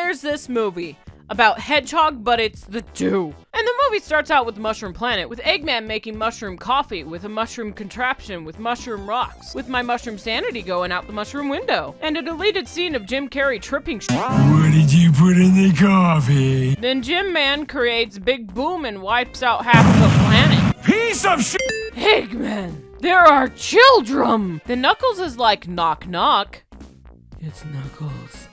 there's this movie about Hedgehog, but it's the 2. And the movie starts out with Mushroom Planet, with Eggman making mushroom coffee, with a mushroom contraption, with mushroom rocks, with my mushroom sanity going out the mushroom window, and a deleted scene of Jim Carrey tripping What did you put in the coffee? Then Jim Man creates Big Boom and wipes out half of the planet. Piece of shit! Eggman, there are children! Then Knuckles is like, knock knock. It's Knuckles.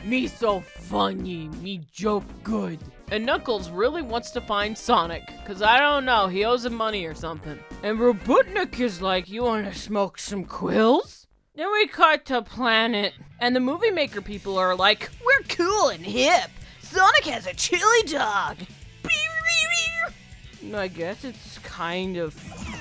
Me so funny, me joke good. And Knuckles really wants to find Sonic, cause I don't know, he owes him money or something. And Robotnik is like, you wanna smoke some quills? Then we cut to Planet, and the movie maker people are like, we're cool and hip. Sonic has a chili dog. I guess it's kind of...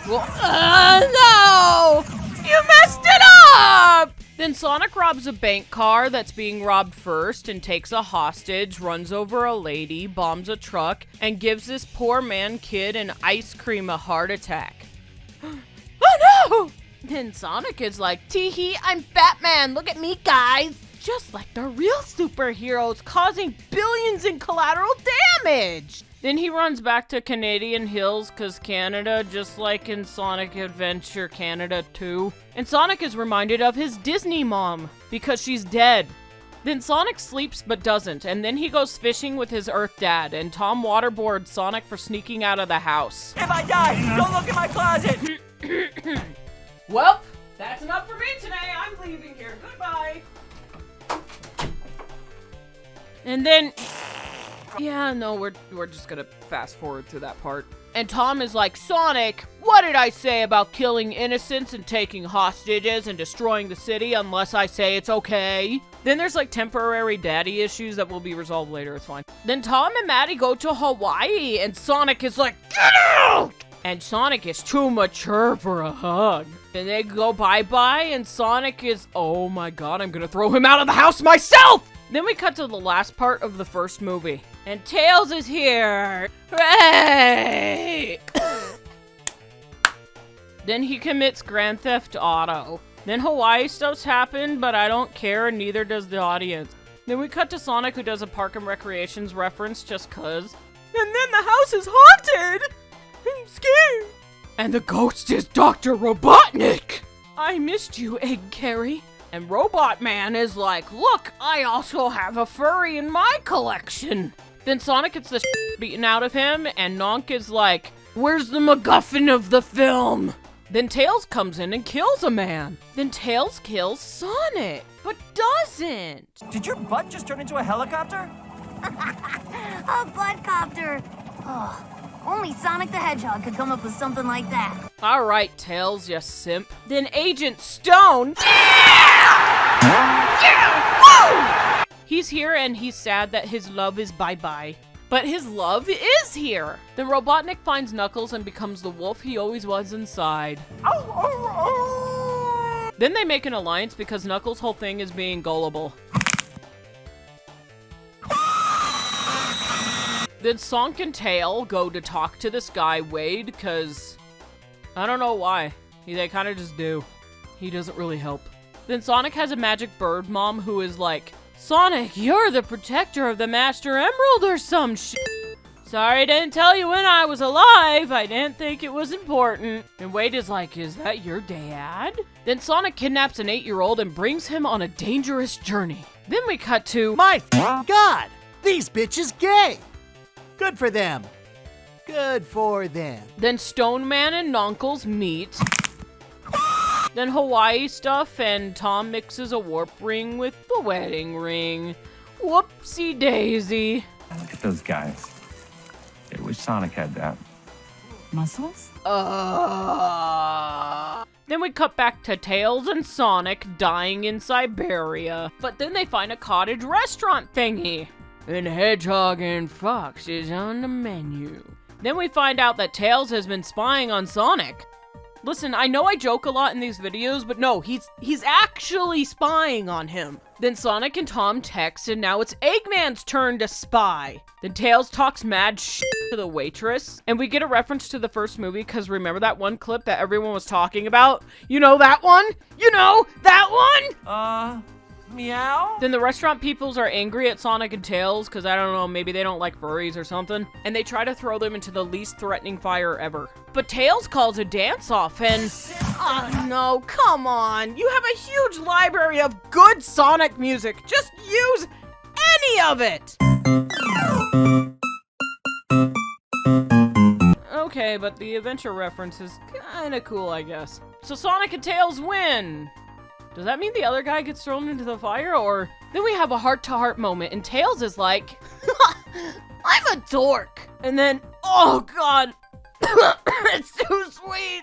no! You messed it up! Then Sonic robs a bank car that's being robbed first and takes a hostage, runs over a lady, bombs a truck, and gives this poor man kid an ice cream a heart attack. Oh no! Then Sonic is like, tee-hee, I'm Batman, look at me guys! Just like the real superheroes, causing billions in collateral damage! Then he runs back to Canadian Hills cause Canada, just like in Sonic Adventure Canada 2. And Sonic is reminded of his Disney mom because she's dead. Then Sonic sleeps but doesn't, and then he goes fishing with his Earth dad, and Tom waterboards Sonic for sneaking out of the house. If I die, don't look in my closet! Well, that's enough for me today. I'm leaving here. Goodbye. And then... yeah, no, we're just gonna fast forward to that part. And Tom is like, Sonic, what did I say about killing innocents and taking hostages and destroying the city unless I say it's okay? Then there's like temporary daddy issues that will be resolved later, it's fine. Then Tom and Maddie go to Hawaii and Sonic is like, get out! And Sonic is too mature for a hug. Then they go bye-bye and Sonic is, oh my god, I'm gonna throw him out of the house myself! Then we cut to the last part of the first movie. And Tails is here! Hooray! Then he commits Grand Theft Auto. Then Hawaii stuff's happened, but I don't care, and neither does the audience. Then we cut to Sonic, who does a Park and Recreations reference just cuz. And then the house is haunted! I'm scared! And the ghost is Dr. Robotnik! I missed you, Egg Carrie. And Robot Man is like, look, I also have a furry in my collection. Then Sonic gets the beaten out of him, and Nonk is like, where's the MacGuffin of the film? Then Tails comes in and kills a man. Then Tails kills Sonic, but doesn't. Did your butt just turn into a helicopter? A buttcopter. Oh, only Sonic the Hedgehog could come up with something like that. All right, Tails, you simp. Then Agent Stone... he's here and he's sad that his love is bye-bye. But his love is here. Then Robotnik finds Knuckles and becomes the wolf he always was inside. Then they make an alliance because Knuckles' whole thing is being gullible. Then Sonic and Tail go to talk to this guy, Wade, because I don't know why. They kind of just do. He doesn't really help. Then Sonic has a magic bird mom who is like, Sonic, you're the protector of the Master Emerald or some shit. Sorry I didn't tell you when I was alive. I didn't think it was important. And Wade is like, is that your dad? Then Sonic kidnaps an 8-year-old and brings him on a dangerous journey. Then we cut to, my God, these bitches gay. Good for them. Good for them. Then Stone Man and Nonkles meet. Then Hawaii stuff, and Tom mixes a warp ring with the wedding ring. Whoopsie daisy. Look at those guys. I wish Sonic had that. Muscles? Then we cut back to Tails and Sonic dying in Siberia. But then they find a cottage restaurant thingy. And Hedgehog and Fox is on the menu. Then we find out that Tails has been spying on Sonic. Listen, I know I joke a lot in these videos, but no, he's actually spying on him. Then Sonic and Tom text, and now it's Eggman's turn to spy. Then Tails talks mad shit to the waitress, and we get a reference to the first movie, because remember that one clip that everyone was talking about? You know that one? You know that one? Meow? Then the restaurant peoples are angry at Sonic and Tails because, I don't know, maybe they don't like furries or something. And they try to throw them into the least threatening fire ever. But Tails calls a dance-off and... Oh no, come on. You have a huge library of good Sonic music. Just use any of it! Okay, but the adventure reference is kinda cool, I guess. So Sonic and Tails win! Does that mean the other guy gets thrown into the fire, or... Then we have a heart-to-heart moment, and Tails is like, I'm a dork! And then, oh god, it's too sweet!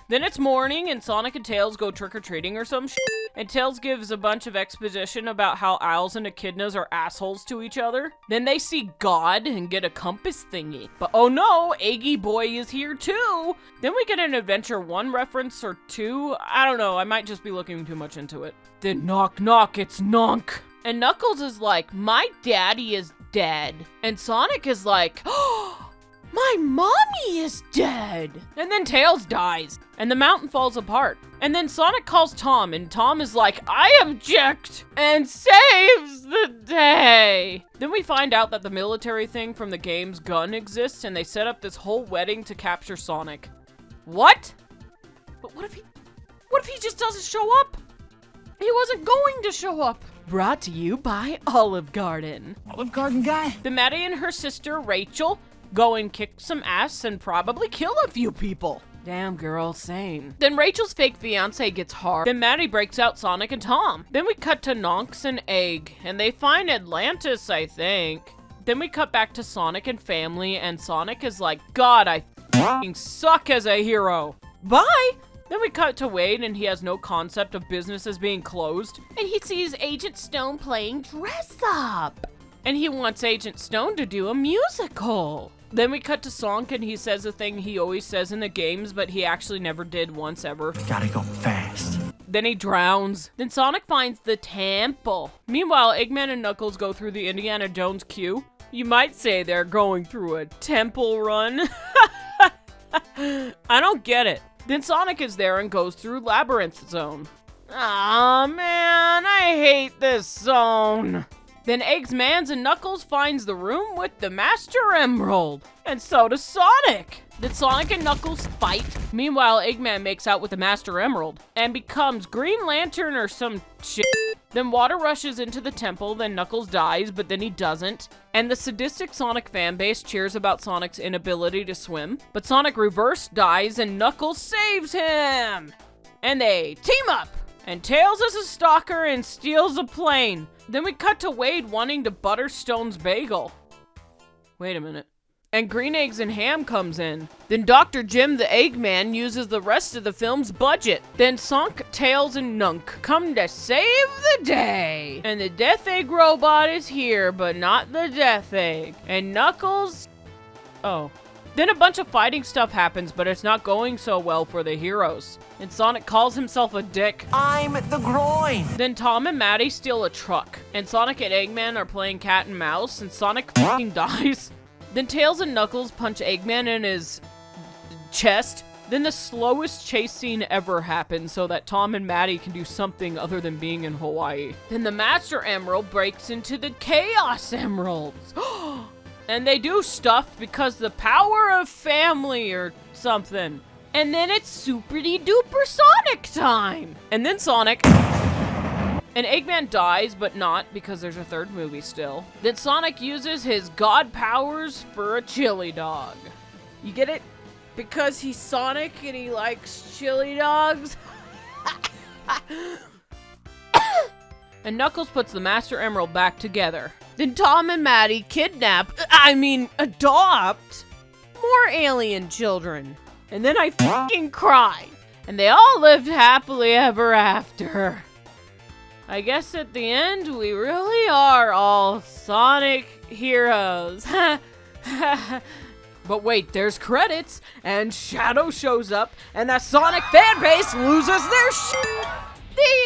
Then it's morning, and Sonic and Tails go trick-or-treating or some shit. And Tails gives a bunch of exposition about how owls and echidnas are assholes to each other. Then they see God and get a compass thingy. But oh no, Eggy Boy is here too! Then we get an Adventure 1 reference or 2. I don't know, I might just be looking too much into it. Then knock knock, it's Nonk. And Knuckles is like, my daddy is dead. And Sonic is like, oh, my mommy is dead! And then Tails dies, and the mountain falls apart. And then Sonic calls Tom, and Tom is like, I object! And saves the day! Then we find out that the military thing from the game's gun exists, and they set up this whole wedding to capture Sonic. What? But what if he just doesn't show up? He wasn't going to show up. Brought to you by Olive Garden. Olive Garden guy? Then Maddie and her sister, Rachel, go and kick some ass and probably kill a few people. Damn girl, same. Then Rachel's fake fiance gets hard. Then Maddie breaks out Sonic and Tom. Then we cut to Nonks and Egg, and they find Atlantis, I think. Then we cut back to Sonic and family, and Sonic is like, God, I f***ing suck as a hero. Bye! Then we cut to Wade, and he has no concept of businesses being closed. And he sees Agent Stone playing Dress Up. And he wants Agent Stone to do a musical. Then we cut to Sonic, and he says a thing he always says in the games, but he actually never did once ever. Gotta go fast. Then he drowns. Then Sonic finds the temple. Meanwhile, Eggman and Knuckles go through the Indiana Jones queue. You might say they're going through a temple run. I don't get it. Then Sonic is there and goes through Labyrinth Zone. Aw, man, I hate this zone. Then Eggman and Knuckles finds the room with the Master Emerald. And so does Sonic. Then Sonic and Knuckles fight. Meanwhile, Eggman makes out with the Master Emerald and becomes Green Lantern or some shit. Then water rushes into the temple, then Knuckles dies, but then he doesn't. And the sadistic Sonic fanbase cheers about Sonic's inability to swim. But Sonic reverse dies and Knuckles saves him. And they team up. And Tails is a stalker and steals a plane. Then we cut to Wade wanting to butter Stone's bagel. Wait a minute. And Green Eggs and Ham comes in. Then Dr. Jim the Eggman uses the rest of the film's budget. Then Sonic, Tails, and Nunk come to save the day. And the Death Egg robot is here, but not the Death Egg. And Knuckles... Oh. Then a bunch of fighting stuff happens, but it's not going so well for the heroes. And Sonic calls himself a dick. I'm the groin. Then Tom and Maddie steal a truck. And Sonic and Eggman are playing cat and mouse, and Sonic fucking dies. Then Tails and Knuckles punch Eggman in his chest. Then the slowest chase scene ever happens so that Tom and Maddie can do something other than being in Hawaii. Then the Master Emerald breaks into the Chaos Emeralds. And they do stuff because the power of family or something. And then it's super-duper Sonic time. And then Sonic... And Eggman dies, but not, because there's a third movie still. Then Sonic uses his god powers for a chili dog. You get it? Because he's Sonic and he likes chili dogs? And Knuckles puts the Master Emerald back together. Then Tom and Maddie adopt more alien children. And then I fucking cried. And they all lived happily ever after. I guess at the end, we really are all Sonic heroes. But wait, there's credits, and Shadow shows up, and the Sonic fanbase loses their shit. The